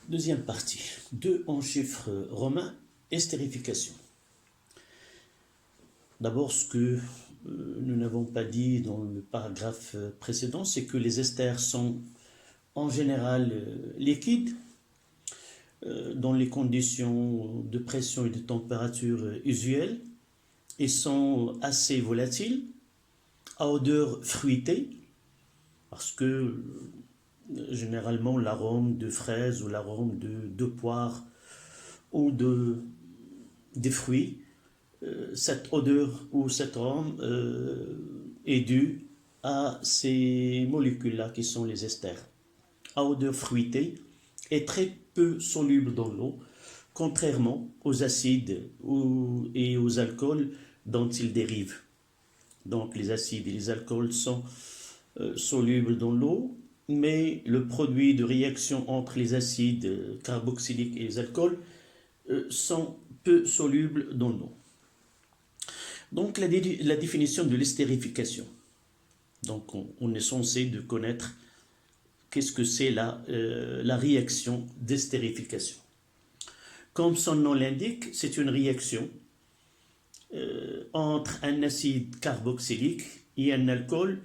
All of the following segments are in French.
Deuxième partie. 2 en chiffres romains, estérification. D'abord, ce que nous n'avons pas dit dans le paragraphe précédent, c'est que les esters sont en général liquides dans les conditions de pression et de température usuelles et sont assez volatiles, à odeur fruitée, parce que généralement l'arôme de fraise ou l'arôme de poire ou des fruits, cette odeur ou cet arôme est dû à ces molécules-là qui sont les esters, à odeur fruitée et très peu soluble dans l'eau, contrairement aux acides et aux alcools dont ils dérivent. Donc les acides et les alcools sont solubles dans l'eau, mais le produit de réaction entre les acides carboxyliques et les alcools sont peu solubles dans l'eau. Donc la définition de l'estérification. Donc on est censé de connaître qu'est-ce que c'est la réaction d'estérification. Comme son nom l'indique, c'est une réaction entre un acide carboxylique et un alcool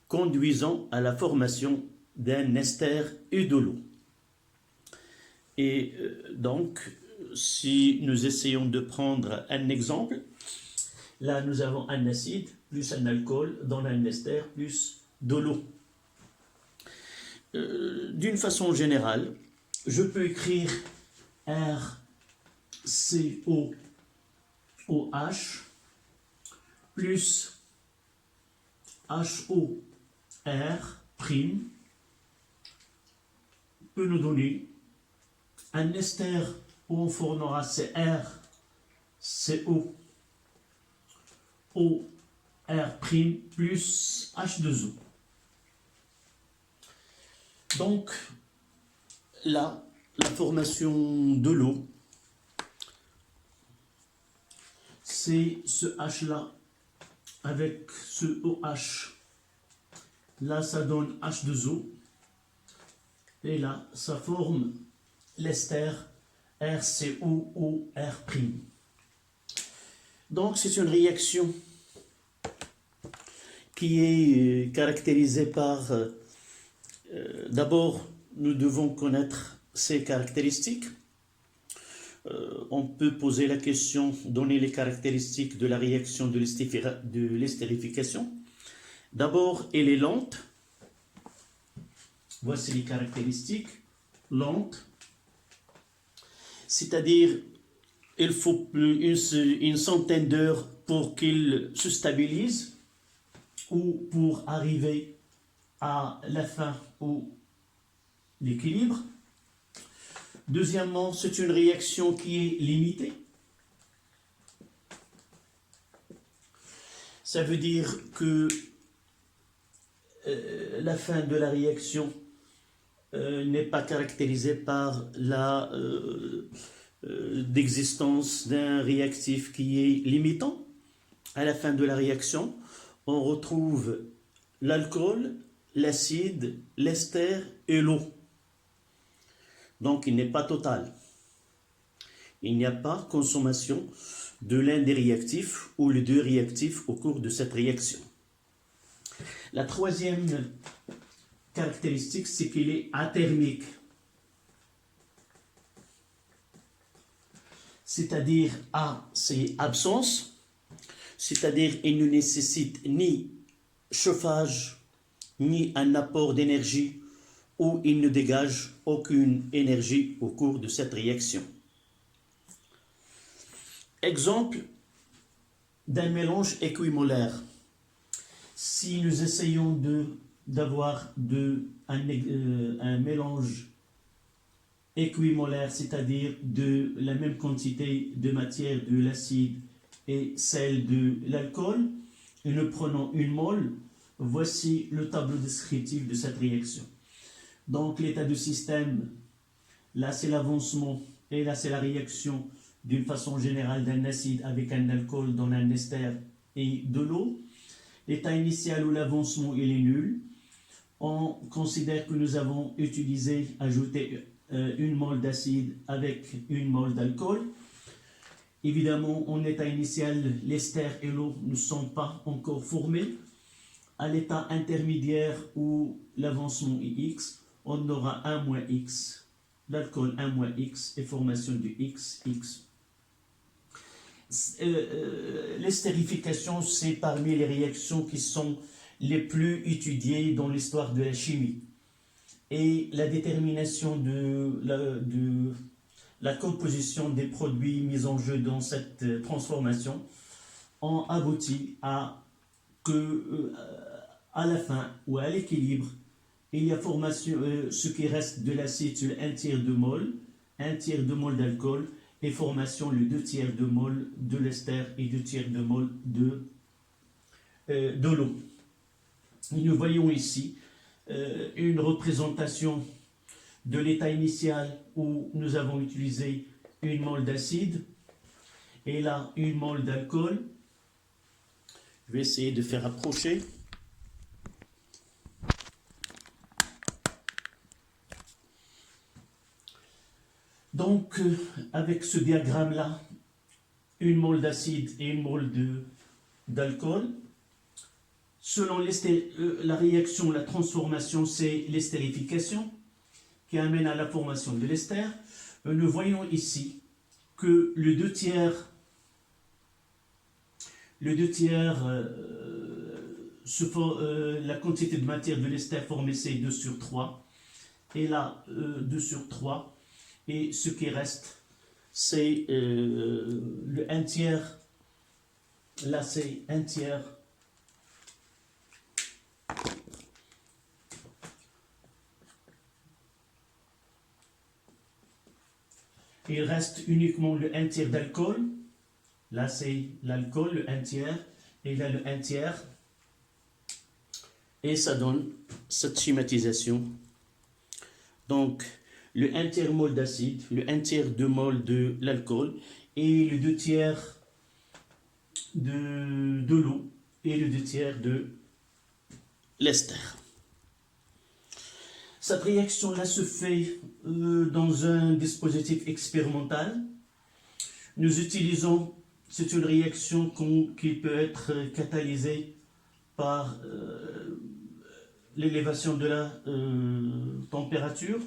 conduisant à la formation d'un ester et de l'eau. Et donc, si nous essayons de prendre un exemple, là nous avons un acide plus un alcool dans un ester plus de l'eau. D'une façon générale, je peux écrire RCOOH plus HOR' peut nous donner un ester où on formera CrCO OR' plus H2O. Donc là, la formation de l'eau, c'est ce H là avec ce OH. Là, ça donne H2O. Et là, ça forme l'ester RCOOR'. Donc, c'est une réaction qui est caractérisée par... d'abord, nous devons connaître ses caractéristiques. On peut poser la question, donner les caractéristiques de la réaction de l'estérification. D'abord, elle est lente. Voici les caractéristiques. Lente. C'est-à-dire, il faut une centaine d'heures pour qu'il se stabilise ou pour arriver à la fin ou l'équilibre. Deuxièmement, c'est une réaction qui est limitée. Ça veut dire que la fin de la réaction n'est pas caractérisée par l'existence d'un réactif qui est limitant. À la fin de la réaction, on retrouve l'alcool, l'acide, l'ester et l'eau. Donc il n'est pas total. Il n'y a pas consommation de l'un des réactifs ou les deux réactifs au cours de cette réaction. La troisième caractéristique, c'est qu'il est athermique. C'est-à-dire A, c'est absence, c'est-à-dire il ne nécessite ni chauffage, ni un apport d'énergie, où il ne dégage aucune énergie au cours de cette réaction. Exemple d'un mélange équimolaire. Si nous essayons d'avoir un mélange équimolaire, c'est-à-dire de la même quantité de matière de l'acide et celle de l'alcool, et nous prenons une mole, voici le tableau descriptif de cette réaction. Donc l'état de système, là c'est l'avancement et là c'est la réaction d'une façon générale d'un acide avec un alcool dans un ester et de l'eau. L'état initial où l'avancement il est nul, on considère que nous avons ajouté 1 mol d'acide avec 1 mol d'alcool. Évidemment, en état initial, l'ester et l'eau ne sont pas encore formés. À l'état intermédiaire où l'avancement est X, on aura 1 moins X, l'alcool 1 moins X et formation du X. L'estérification, c'est parmi les réactions qui sont les plus étudiées dans l'histoire de la chimie. Et la détermination de la composition des produits mis en jeu dans cette transformation ont abouti à que à la fin ou à l'équilibre, il y a formation, ce qui reste de l'acide sur 1/3 de mol, 1/3 de mol d'alcool, et formation le 2/3 de mol de l'ester et 2/3 de mol de l'eau. Nous voyons ici une représentation de l'état initial où nous avons utilisé 1 mol d'acide et là 1 mol d'alcool. Je vais essayer de faire approcher. Donc, avec ce diagramme-là, 1 mol d'acide et 1 mol d'alcool. Selon la réaction, la transformation, c'est l'estérification qui amène à la formation de l'ester. Nous voyons ici que le 2/3, la quantité de matière de l'ester formée, c'est 2/3. Et là, 2/3. Et ce qui reste, c'est le 1/3. Là, c'est 1/3. Il reste uniquement le 1/3 d'alcool. Là, c'est l'alcool, le 1/3. Et là, le 1/3. Et ça donne cette schématisation. Donc, le 1/3 mol d'acide, le 1/3 de mol de l'alcool et le 2/3 de l'eau et le 2/3 de l'ester. Cette réaction-là se fait dans un dispositif expérimental. Nous utilisons, c'est une réaction qui peut être catalysée par l'élévation de la température.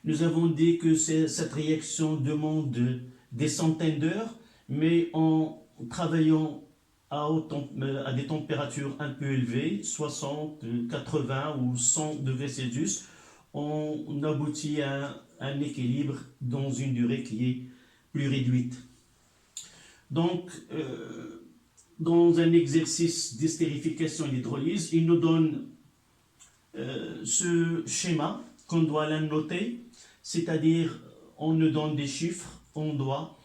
Nous avons dit que cette réaction demande des centaines d'heures, mais en travaillant à des températures un peu élevées, 60, 80 ou 100 degrés Celsius, on aboutit à un équilibre dans une durée qui est plus réduite. Donc, dans un exercice d'estérification et d'hydrolyse, il nous donne ce schéma qu'on doit l'annoter, c'est-à-dire on nous donne des chiffres, on doit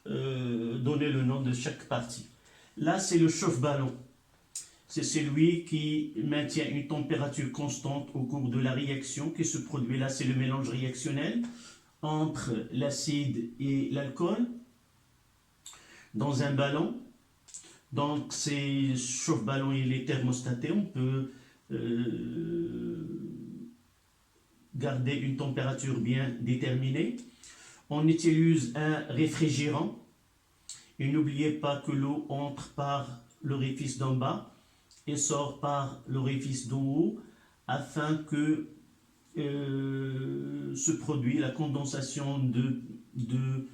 donner le nom de chaque partie. Là, c'est le chauffe-ballon. C'est celui qui maintient une température constante au cours de la réaction qui se produit. Là, c'est le mélange réactionnel entre l'acide et l'alcool dans un ballon. Donc, ce chauffe-ballon, il est thermostaté. On peut garder une température bien déterminée. On utilise un réfrigérant. Et n'oubliez pas que l'eau entre par l'orifice d'en bas et sort par l'orifice d'en haut afin que se produise la condensation de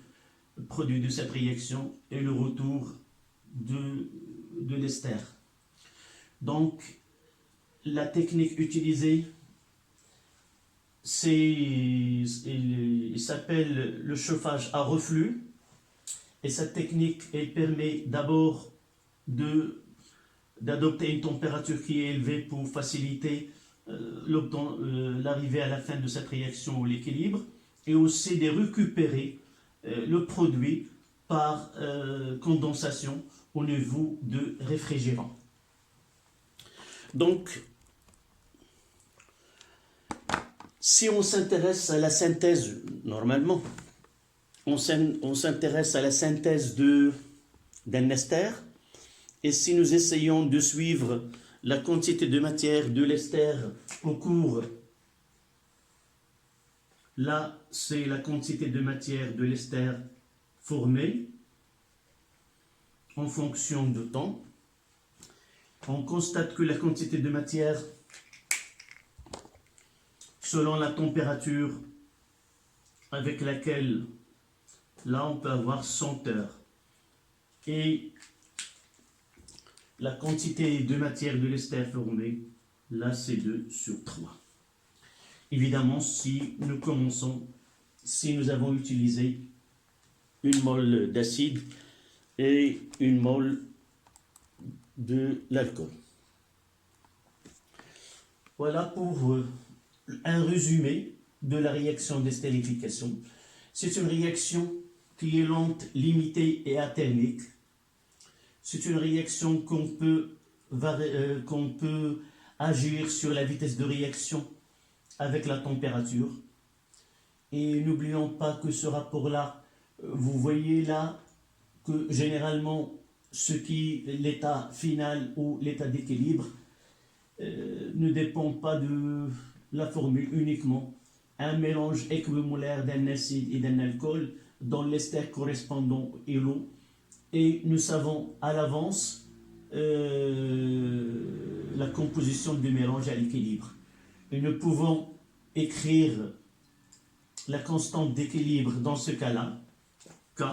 produits de cette réaction et le retour de l'ester. Donc, la technique utilisée, il s'appelle le chauffage à reflux. Et cette technique, elle permet d'abord d'adopter une température qui est élevée pour faciliter l'arrivée à la fin de cette réaction ou l'équilibre, et aussi de récupérer le produit par condensation au niveau de réfrigérant. Donc, si on s'intéresse à la synthèse, normalement, on s'intéresse à la synthèse d'un ester, et si nous essayons de suivre la quantité de matière de l'ester au cours Là, c'est la quantité de matière de l'ester formée en fonction de temps. On constate que la quantité de matière, selon la température avec laquelle, là, on peut avoir 100 heures. Et la quantité de matière de l'ester formée, là, c'est 2/3. Évidemment, si nous avons utilisé une mole d'acide et une mole de l'alcool. Voilà pour un résumé de la réaction d'estérification. C'est une réaction qui est lente, limitée et athermique. C'est une réaction qu'on peut agir sur la vitesse de réaction avec la température. Et n'oublions pas que ce rapport-là, vous voyez là que généralement, l'état final ou l'état d'équilibre ne dépend pas de la formule uniquement. Un mélange équimolaire d'un acide et d'un alcool dont l'ester correspondant est l'eau. Et nous savons à l'avance la composition du mélange à l'équilibre. Et nous pouvons écrire la constante d'équilibre dans ce cas-là. K,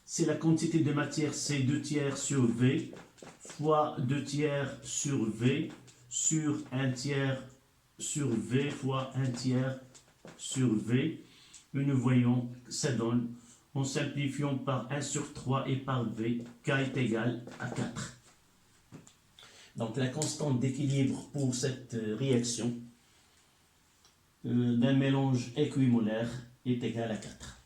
c'est la quantité de matière, c'est 2/3 sur V, fois 2/3 sur V, sur 1/3 sur V, fois 1/3 sur V. Et nous voyons, ça donne, en simplifiant par 1/3 et par V, K est égal à 4. Donc la constante d'équilibre pour cette réaction d'un mélange équimolaire est égale à 4.